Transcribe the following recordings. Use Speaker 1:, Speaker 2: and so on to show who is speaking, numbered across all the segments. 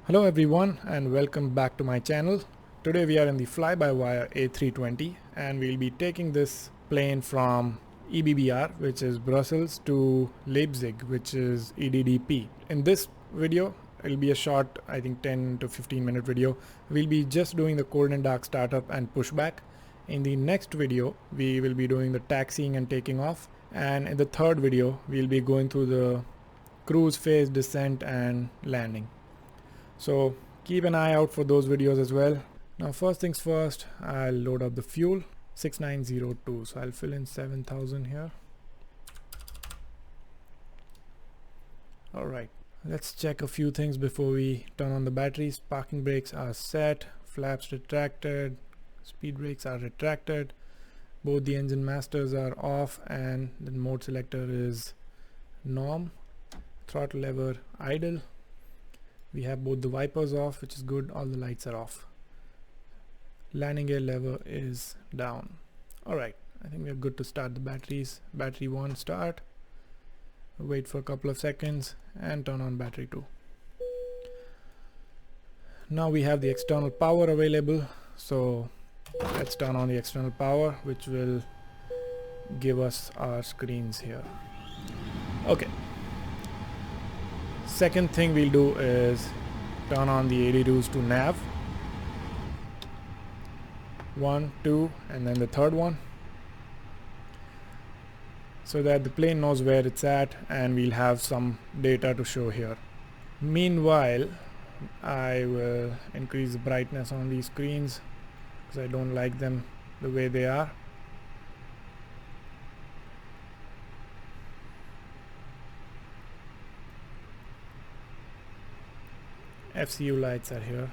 Speaker 1: Hello everyone and welcome back to my channel. Today we are in the FlyByWire A320 and we'll be taking this plane from EBBR, which is Brussels, to Leipzig, which is EDDP. In this video, it'll be a short, I think 10 to 15 minute video. We'll be just doing the cold and dark startup and pushback. In the next video, we will be doing the taxiing and taking off. And in the third video, we'll be going through the cruise phase, descent and landing. So keep an eye out for those videos as well. Now first things first, I'll load up the fuel 6902. So I'll fill in 7,000 here. Alright, let's check a few things before we turn on the batteries. Parking brakes are set, flaps retracted, speed brakes are retracted, both the engine masters are off and the mode selector is norm, throttle lever idle. We have both the wipers off, which is good. All the lights are off. Landing gear lever is down. Alright, I think we are good to start the batteries. Battery 1 start. Wait for a couple of seconds and turn on battery 2. Now we have the external power available. So let's turn on the external power, which will give us our screens here. Okay. Second thing we'll do is turn on the ADDOs to nav. 1, 2 and then the third one, so that the plane knows where it's at and we'll have some data to show here. Meanwhile, I will increase the brightness on these screens because I don't like them the way they are. FCU lights are here.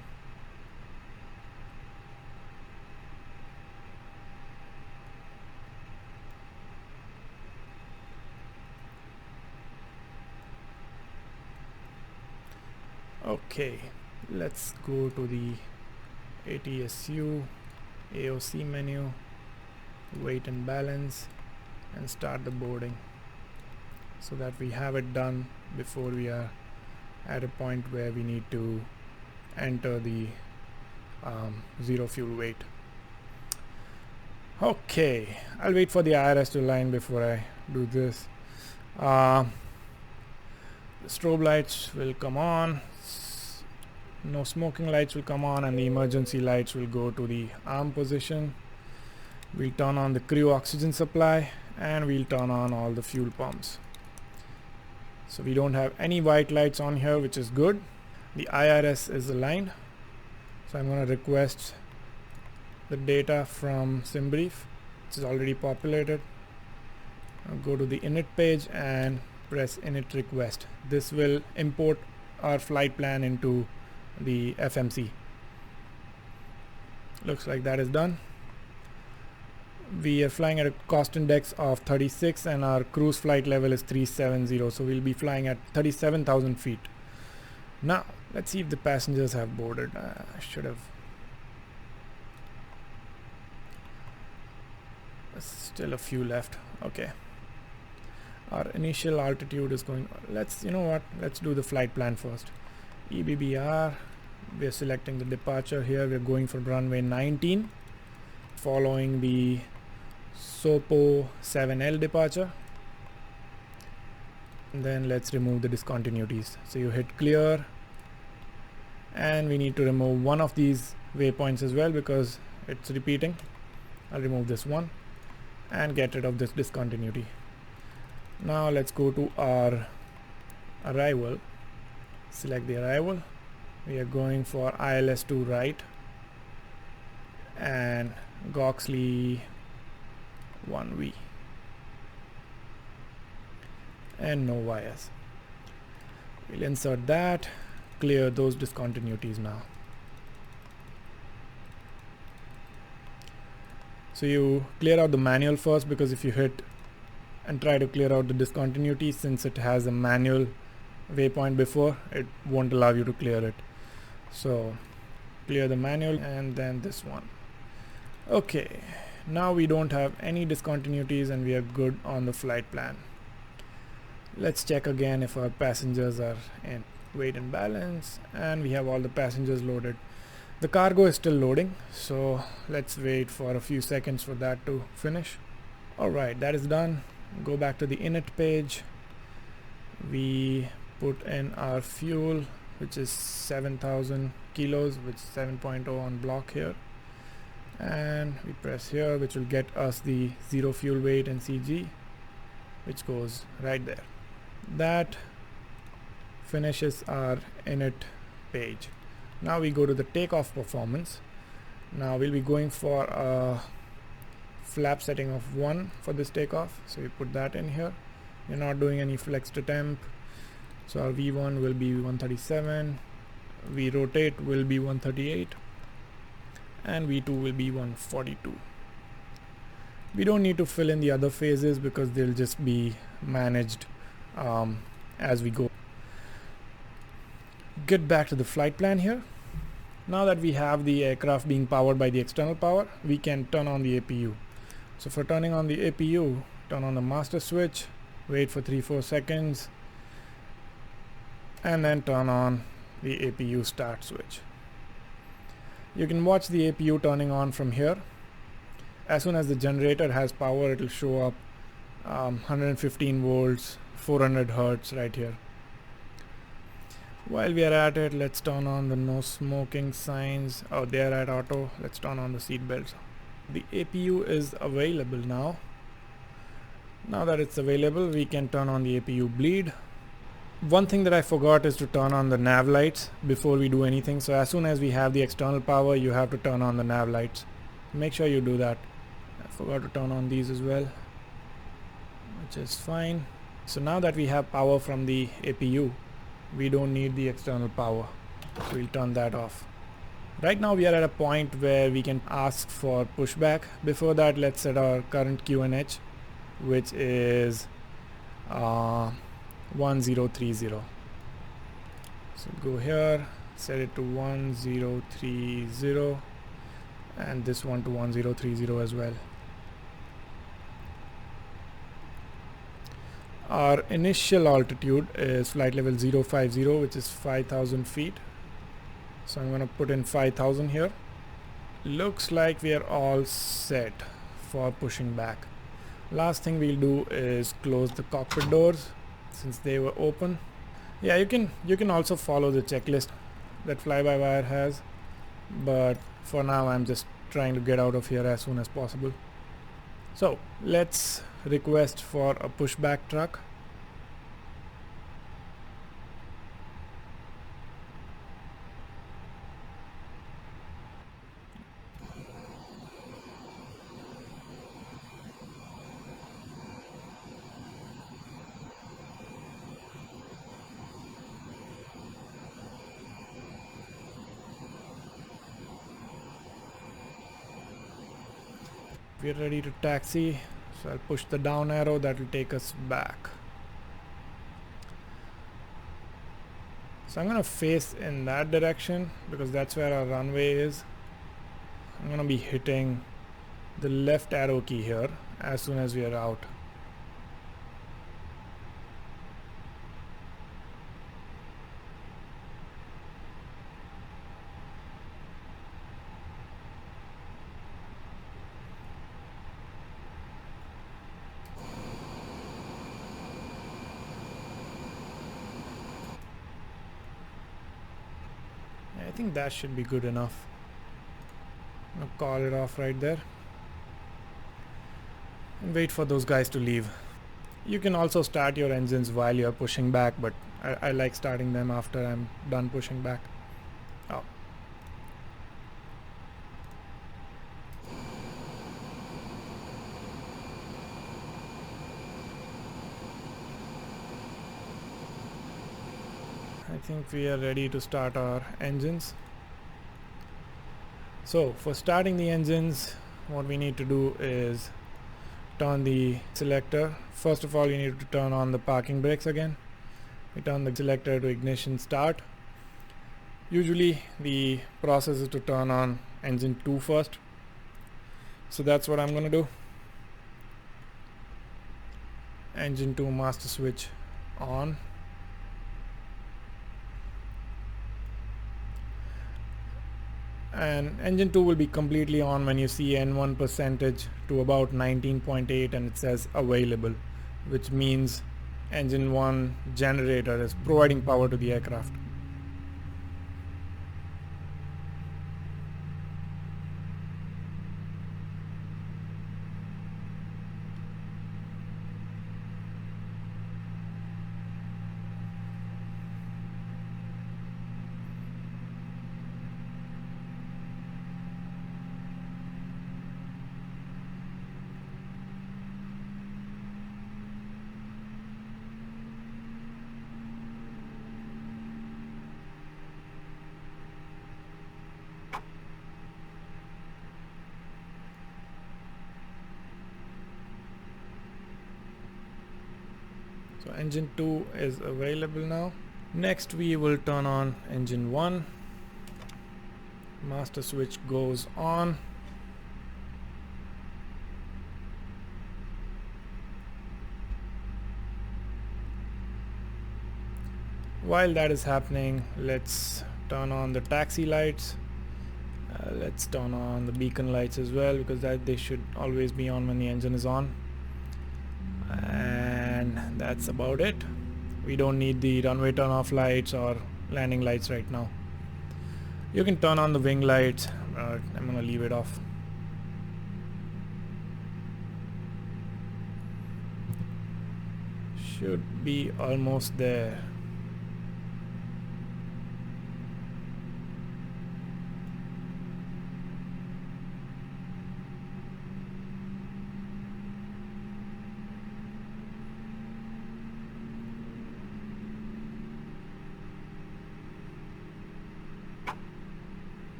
Speaker 1: Okay, let's go to the ATSU AOC menu, weight and balance, and start the boarding so that we have it done before we are at a point where we need to enter the zero fuel weight. Okay, I'll wait for the IRS to line before I do this. The strobe lights will come on, no smoking lights will come on, and the emergency lights will go to the arm position. We'll turn on the crew oxygen supply and we'll turn on all the fuel pumps. So we don't have any white lights on here, which is good. The IRS is aligned, so I'm going to request the data from Simbrief, which is already populated. I'll go to the init page and press init request. This will import our flight plan into the FMC. Looks like that is done. We are flying at a cost index of 36 and our cruise flight level is 370, so we'll be flying at 37,000 feet. Now let's see if the passengers have boarded. I should have. There's still a few left. Okay, our initial altitude is going, you know what, let's do the flight plan first. EBBR, we're selecting the departure here. We're going for runway 19 following the SOPO 7L departure, and then let's remove the discontinuities. So you hit clear, and we need to remove one of these waypoints as well because it's repeating. I'll remove this one and get rid of this discontinuity. Now let's go to our arrival. Select the arrival. We are going for ILS2 right and Goxley 1V and no wires. We'll insert that, clear those discontinuities now. So you clear out the manual first, because if you hit and try to clear out the discontinuity, since it has a manual waypoint before, it won't allow you to clear it. So clear the manual and then this one. Okay, now we don't have any discontinuities and we are good on the flight plan. Let's check again if our passengers are in. weight and balance, and we have all the passengers loaded. The cargo is still loading, so let's wait for a few seconds for that to finish. Alright, that is done. Go back to the init page. We put in our fuel, which is 7,000 kilos, which is 7.0 on block here, and we press here, which will get us the zero fuel weight and CG, which goes right there. That finishes our init page. Now we go to the takeoff performance. Now we'll be going for a flap setting of 1 for this takeoff, so we put that in here. We're not doing any flex to temp, so our V1 will be 137, V rotate will be 138, and V2 will be 142. We don't need to fill in the other phases because they'll just be managed as we go. Get back to the flight plan here. Now that we have the aircraft being powered by the external power, we can turn on the APU. So for turning on the APU, turn on the master switch, wait for 3-4 seconds, and then turn on the APU start switch. You can watch the APU turning on from here. As soon as the generator has power, it will show up 115 volts, 400 hertz right here. While we are at it, let's turn on the no smoking signs. Oh, they are at auto. Let's turn on the seat belts. The APU is available now. Now that it's available, we can turn on the APU bleed. One thing that I forgot is to turn on the nav lights before we do anything. So as soon as we have the external power, you have to turn on the nav lights. Make sure you do that. I forgot to turn on these as well, which is fine. So now that we have power from the APU, we don't need the external power, so we'll turn that off. Right now we are at a point where we can ask for pushback. Before that, let's set our current QNH, which is 1030. So go here, set it to 1030, and this one to 1030 as well. Our initial altitude is flight level 050, which is 5,000 feet. So I'm going to put in 5,000 here. Looks like we are all set for pushing back. Last thing we'll do is close the cockpit doors since they were open. Yeah, you can also follow the checklist that FlyByWire has, but for now I'm just trying to get out of here as soon as possible. So let's request for a pushback truck. We're ready to taxi, so I'll push the down arrow. That will take us back. So I'm going to face in that direction because that's where our runway is. I'm going to be hitting the left arrow key here as soon as we are out. I think that should be good enough. I'm gonna call it off right there and wait for those guys to leave. You can also start your engines while you're pushing back, but I like starting them after I'm done pushing back. Oh. I think we are ready to start our engines. So for starting the engines, what we need to do is turn the selector. First of all, you need to turn on the parking brakes again. We turn the selector to ignition start. Usually the process is to turn on engine 2 first. So that's what I'm going to do. Engine 2 master switch on. and engine 2 will be completely on when you see N1 percentage to about 19.8 and it says available, which means engine 1 generator is providing power to the aircraft. So engine 2 is available now. Next we will turn on engine 1. Master switch goes on. While that is happening, let's turn on the taxi lights. Let's turn on the beacon lights as well, because they should always be on when the engine is on. And that's about it. We don't need the runway turn off lights or landing lights right now. You can turn on the wing lights, but I'm gonna leave it off. Should be almost there.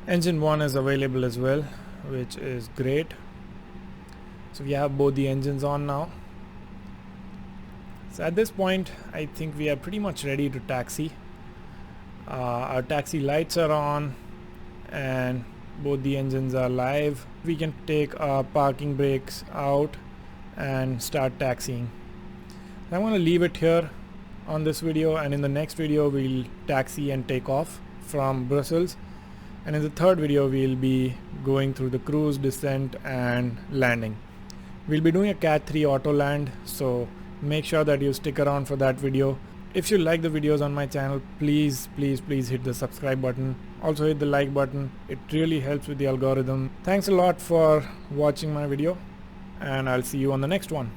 Speaker 1: Engine 1 is available as well, which is great. So we have both the engines on now. So at this point I think we are pretty much ready to taxi. Our taxi lights are on and both the engines are live. We can take our parking brakes out and start taxiing. I'm going to leave it here on this video, and in the next video we'll taxi and take off from Brussels. And in the third video we'll be going through the cruise, descent and landing. We'll be doing a Cat 3 auto land, so make sure that you stick around for that video. If you like the videos on my channel, please hit the subscribe button. Also hit the like button. It really helps with the algorithm. Thanks a lot for watching my video, and I'll see you on the next one.